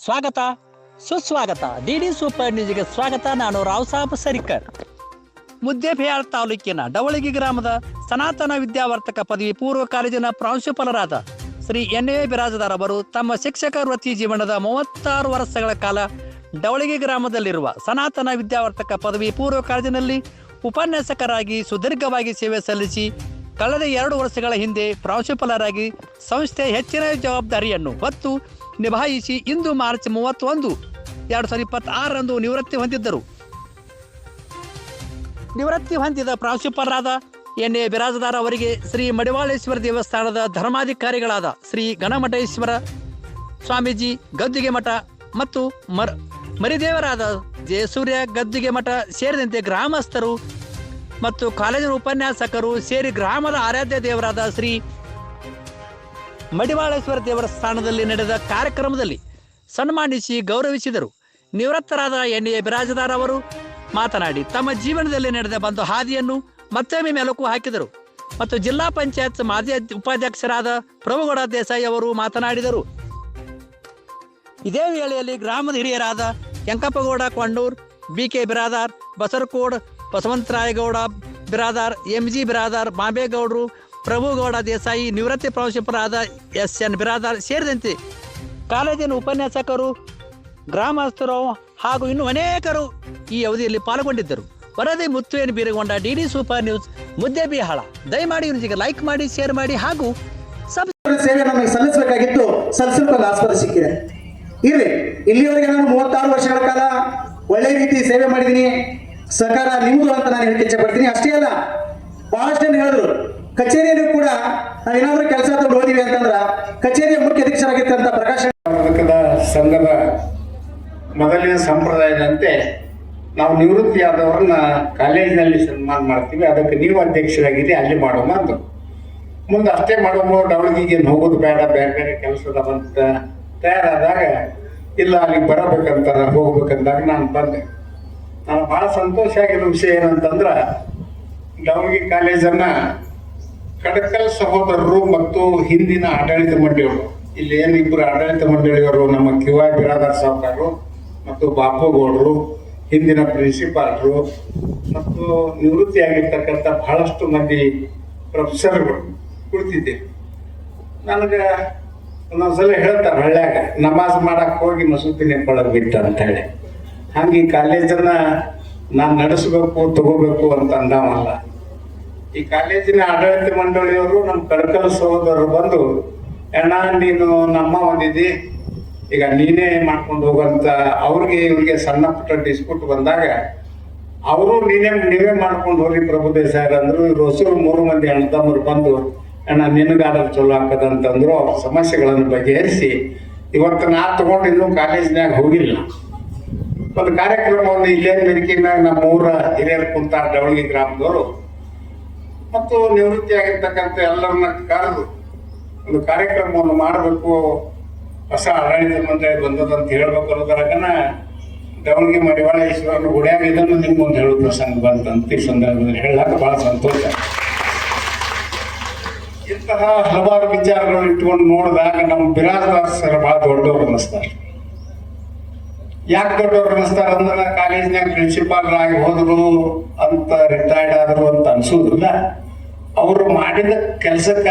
ಸ್ವಾಗತ ಸುಸ್ವಾಗತ DD super ನ್ಯೂಸ್ಗೆ ಸ್ವಾಗತ. ನಾನು ರಾವ್ ಸಾಬ್ ಸರಿಕರ್. ಮುದ್ದೇಬಿಹಾಳ್ ತಾಲೂಕಿನ ಡವಳಗಿ ಗ್ರಾಮದ ಸನಾತನ ವಿದ್ಯಾವರ್ತಕ ಪದವಿ ಪೂರ್ವ ಕಾಲೇಜಿನ ಪ್ರಾಂಶುಪಾಲರಾದ ಶ್ರೀ ಎನ್.ಎ. ಬಿರಾಜದಾರ್ ಅವರು ತಮ್ಮ ಶಿಕ್ಷಕ ವೃತ್ತಿ ಜೀವನದ 36 ವರ್ಷಗಳ ಕಾಲ ಡವಳಗಿ ಗ್ರಾಮದಲ್ಲಿರುವ ಸನಾತನ ವಿದ್ಯಾವರ್ತಕ ಪದವಿ ಪೂರ್ವ ಕಾಲೇಜಿನಲ್ಲಿ ಉಪನ್ಯಾಸಕರಾಗಿ ಸುದೀರ್ಘವಾಗಿ ಸೇವೆ ಸಲ್ಲಿಸಿ ಕಳೆದ 2 ವರ್ಷಗಳ ಹಿಂದೆ ಪ್ರಾಂಶುಪಾಲರಾಗಿ ಸಂಸ್ಥೆ ಹೆಚ್ಚಿನ ಜವಾಬ್ದಾರಿಯನ್ನು ಹೊತ್ತು ನಿಭಾಯಿಸಿ ಇಂದು ಮಾರ್ಚ್ 31, 2026ರಂದು ನಿವೃತ್ತಿ ಹೊಂದಿದ್ದರು. ನಿವೃತ್ತಿ ಹೊಂದಿದ ಪ್ರಾಂಶುಪಾಲರಾದ ಎನ್.ಎ. ಬಿರಾಜದಾರ್ ಅವರಿಗೆ ಶ್ರೀ ಮಡಿವಾಳೇಶ್ವರ ದೇವಸ್ಥಾನದ ಧರ್ಮಾಧಿಕಾರಿಗಳಾದ ಶ್ರೀ ಗಣಮಠೇಶ್ವರ ಸ್ವಾಮೀಜಿ ಗದ್ದುಗೆ ಮಠ ಮತ್ತು ಮರಿದೇವರಾದ ಜಯಸೂರ್ಯ ಗದ್ದುಗೆ ಮಠ ಸೇರಿದಂತೆ ಗ್ರಾಮಸ್ಥರು ಮತ್ತು ಕಾಲೇಜಿನ ಉಪನ್ಯಾಸಕರು ಸೇರಿ ಗ್ರಾಮದ ಆರಾಧ್ಯ ದೇವರಾದ ಶ್ರೀ ಮಡಿವಾಳೇಶ್ವರ ದೇವಸ್ಥಾನದಲ್ಲಿ ನಡೆದ ಕಾರ್ಯಕ್ರಮದಲ್ಲಿ ಸನ್ಮಾನಿಸಿ ಗೌರವಿಸಿದರು. ನಿವೃತ್ತರಾದ ಎನ್.ಎ. ಬಿರಾಜದಾರ್ ಅವರು ಮಾತನಾಡಿ ತಮ್ಮ ಜೀವನದಲ್ಲಿ ನಡೆದ ಬಂದು ಹಾದಿಯನ್ನು ಮತ್ತೊಮ್ಮೆ ಮೆಲುಕು ಹಾಕಿದರು ಮತ್ತು ಜಿಲ್ಲಾ ಪಂಚಾಯತ್ ಮಾಜಿ ಉಪಾಧ್ಯಕ್ಷರಾದ ಪ್ರಭುಗೌಡ ದೇಸಾಯಿ ಅವರು ಮಾತನಾಡಿದರು. ಇದೇ ವೇಳೆಯಲ್ಲಿ ಗ್ರಾಮದ ಹಿರಿಯರಾದ ಕೆಂಕಪ್ಪಗೌಡ ಕೊಂಡೂರ್, ಬಿ.ಕೆ. ಬಿರಾದಾರ್, ಬಸರಕೋಡ್, ಬಸವಂತರಾಯಗೌಡ ಬಿರಾದಾರ್, ಎಂ.ಜಿ. ಬಿರಾದಾರ್, ಮಾಂಬೇಗೌಡರು, ಪ್ರಭುಗೌಡ ದೇಸಾಯಿ, ನಿವೃತ್ತಿ ಪ್ರಾಂಶುಪಾಲರಾದ ಎಸ್.ಎನ್. ಬಿರಾದಾರ್ ಸೇರಿದಂತೆ ಕಾಲೇಜಿನ ಉಪನ್ಯಾಸಕರು, ಗ್ರಾಮಸ್ಥರು ಹಾಗೂ ಇನ್ನೂ ಅನೇಕರು ಈ ಅವಧಿಯಲ್ಲಿ ಪಾಲ್ಗೊಂಡಿದ್ದರು. ವರದಿ ಮುತ್ತುವೇನು ಬೀರಗೊಂಡ ಡಿಡಿ ಸೂಪರ್ ನ್ಯೂಸ್ ಮುದ್ದೇಬಿಹಾಳ. ದಯಮಾಡಿ ನ್ಯೂಸ್ಗೆ ಲೈಕ್ ಮಾಡಿ, ಶೇರ್ ಮಾಡಿ ಹಾಗೂ ಸೇವೆ ನಮಗೆ ಸಲ್ಲಿಸಬೇಕಾಗಿತ್ತು, ಸಲ್ಲಿಸಲು ಆಸ್ಪದ ಸಿಕ್ಕಿದೆ. ಇರಲಿ, ಇಲ್ಲಿವರೆಗೆ ನಾನು 36 ವರ್ಷಗಳ ಕಾಲ ಒಳ್ಳೆ ರೀತಿ ಸೇವೆ ಮಾಡಿದ್ದೀನಿ. ಸಹಕಾರ ನಿಮ್ಮದು ಅಂತ ನಾನು ಹೇಳಕ್ಕೆ ಇಚ್ಛೆಪಡ್ತೀನಿ. ಅಷ್ಟೇ ಅಲ್ಲ, ಬಹಳಷ್ಟು ಜನ ಹೇಳಿದ್ರು ಕಚೇರಿಯಲ್ಲೂ ಕೂಡ ನಾವೇನಾದ್ರೂ ಕೆಲಸ ತಗೊಂಡು ಹೋದಿವಿ ಅಂತಂದ್ರ ಕಚೇರಿಯ ಮುಖ್ಯ ಅಧೀಕ್ಷರಾಗಿರ್ತಂತ ಪ್ರಕಾಶ ಸಂಘದ ಮೊದಲಿನ ಸಂಪ್ರದಾಯದಂತೆ ನಾವು ನಿವೃತ್ತಿಯಾದವರನ್ನ ಕಾಲೇಜಿನಲ್ಲಿ ಸನ್ಮಾನ ಮಾಡ್ತೀವಿ. ಅದಕ್ಕೆ ನೀವು ಅಧ್ಯಕ್ಷರಾಗಿರಿ, ಅಲ್ಲಿ ಮಾಡೋಣ ಅಂತ. ಮುಂದೆ ಅಷ್ಟೇ ಮಾಡೋಣ, ಡವಳಗಿಗೆ ಹೋಗೋದು ಬೇಡ, ಬೇರೆ ಬೇರೆ ಕೆಲಸದ ಅಂತ ತಯಾರಾದಾಗ ಇಲ್ಲ ಅಲ್ಲಿಗೆ ಬರಬೇಕಂತ ಹೋಗ್ಬೇಕಂದಾಗ ನಾನು ಬಂದೆ. ನಾನು ಭಾಳ ಸಂತೋಷ ಆಗಿರೋ ವಿಷಯ ಏನಂತಂದ್ರೆ, ಡವಳಗಿ ಕಾಲೇಜನ್ನ ಕಡಕಲ್ ಸಹೋದರರು ಮತ್ತು ಹಿಂದಿನ ಆಡಳಿತ ಮಂಡಳಿಯವರು, ಇಲ್ಲಿ ಏನಿಬ್ಬರು ಆಡಳಿತ ಮಂಡಳಿಯವರು, ನಮ್ಮ ಕಿವಾಯ ಬಿರಾದಾರ್ ಸಾವುಕಾರರು ಮತ್ತು ಬಾಪುಗೌಡರು, ಹಿಂದಿನ ಪ್ರಿನ್ಸಿಪಾಲ್ರು ಮತ್ತು ನಿವೃತ್ತಿಯಾಗಿರ್ತಕ್ಕಂಥ ಬಹಳಷ್ಟು ಮಂದಿ ಪ್ರೊಫೆಸರ್ಗಳು ಕುಳಿತಿದ್ದೀವಿ. ನನಗೆ ಒಂದೊಂದ್ಸಲ ಹೇಳ್ತಾರೆ, ಹಳ್ಳ್ಯಾಗ ನಮಾಜ್ ಮಾಡಕ್ಕೆ ಹೋಗಿ ಮಸೂತಿ ನೆಂಪಳಗ್ ಬಿಟ್ಟ ಅಂತ ಹೇಳಿ. ಹಂಗೆ ಈ ಕಾಲೇಜನ್ನ ನಾನು ನಡೆಸಬೇಕು, ತಗೋಬೇಕು ಅಂತ ಅಂದವಲ್ಲ. ಈ ಕಾಲೇಜಿನ ಆಡಳಿತ ಮಂಡಳಿಯವರು ನಮ್ಮ ಕಡಕಲ್ ಸಹೋದರರು ಬಂದು, ಅಣ್ಣ ನೀನು ನಮ್ಮ ಒಂದಿದ್ದಿ, ಈಗ ನೀನೇ ಮಾಡ್ಕೊಂಡು ಹೋಗಂತ ಅವ್ರಿಗೆ ಇವ್ರಿಗೆ ಸಣ್ಣ ಪುಟ್ಟ ಡಿಸ್ಪ್ಯೂಟ್ ಬಂದಾಗ ಅವರು ನೀವೇ ಮಾಡ್ಕೊಂಡು ಹೋಗಿ ಪ್ರಭು ದೇಸಾಯಿ ಅಂದ್ರು. ಇವ್ರು ಹೊಸರು 3 ಮಂದಿ ಅಣ್ಣತಮ್ಮರು ಬಂದು, ಅಣ್ಣ ನಿನಗಾದ್ರೆ ಚಲೋ ಹಾಕದಂತಂದ್ರು. ಅವ್ರ ಸಮಸ್ಯೆಗಳನ್ನು ಬಗೆಹರಿಸಿ ಇವತ್ತು ನಾ ತಗೊಂಡು ಇನ್ನೂ ಕಾಲೇಜಿನಾಗ ಹೋಗಿಲ್ಲ. ಒಂದು ಕಾರ್ಯಕ್ರಮವನ್ನು ಇಲ್ಲೇ ಮೆರಿಕಿನಾಗ ನಮ್ಮ ಊರ ಹಿರಿಯರು ಕುಂತಾರ, ಡವಳಗಿ ಗ್ರಾಮದವರು ಮತ್ತು ನಿವೃತ್ತಿ ಆಗಿರ್ತಕ್ಕಂಥ ಎಲ್ಲರನ್ನ ಕರೆದು ಒಂದು ಕಾರ್ಯಕ್ರಮವನ್ನು ಮಾಡಬೇಕು, ಹೊಸ ಆಡಳಿತ ಮಂಡಳಿ ಬಂದದಂತ ಹೇಳ್ಬೇಕು ಅನ್ನೋದ್ರಾಗನ ಡವಳಗಿ ಮಡಿವಾಳೇಶ್ವರನ ಗುಡಿಯಾಗ ಇದನ್ನು ನಿಮ್ಮ ಮುಂದೆ ಹೇಳೋ ಪ್ರಸಂಗ ಬಂತಂತ ಈ ಸಂದರ್ಭದಲ್ಲಿ ಹೇಳಕ್ಕೆ ಬಹಳ ಸಂತೋಷ. ಇಂತಹ ಹಲವಾರು ವಿಚಾರಗಳು ಇಟ್ಕೊಂಡು ನೋಡಿದಾಗ ನಮ್ಮ ಬಿರಾಜದಾರ್ ಸರ್ ಬಹಳ ದೊಡ್ಡವ್ರು ಅನ್ನಿಸ್ತಾರೆ. ಯಾಕೆ ದೊಡ್ಡವ್ರು ಅನ್ನಿಸ್ತಾರೆ ಅಂದ್ರೆ, ಕಾಲೇಜಿನಾಗ ಪ್ರಿನ್ಸಿಪಾಲ್ರಾಗಿ ಹೋದ್ರು ಅಂತ ರಿಟೈರ್ಡ್ ಆದ್ರು ಅಂತ ಅನ್ಸೋದಿಲ್ಲ. ಅವರು ಮಾಡಿದ ಕೆಲಸಕ್ಕೆ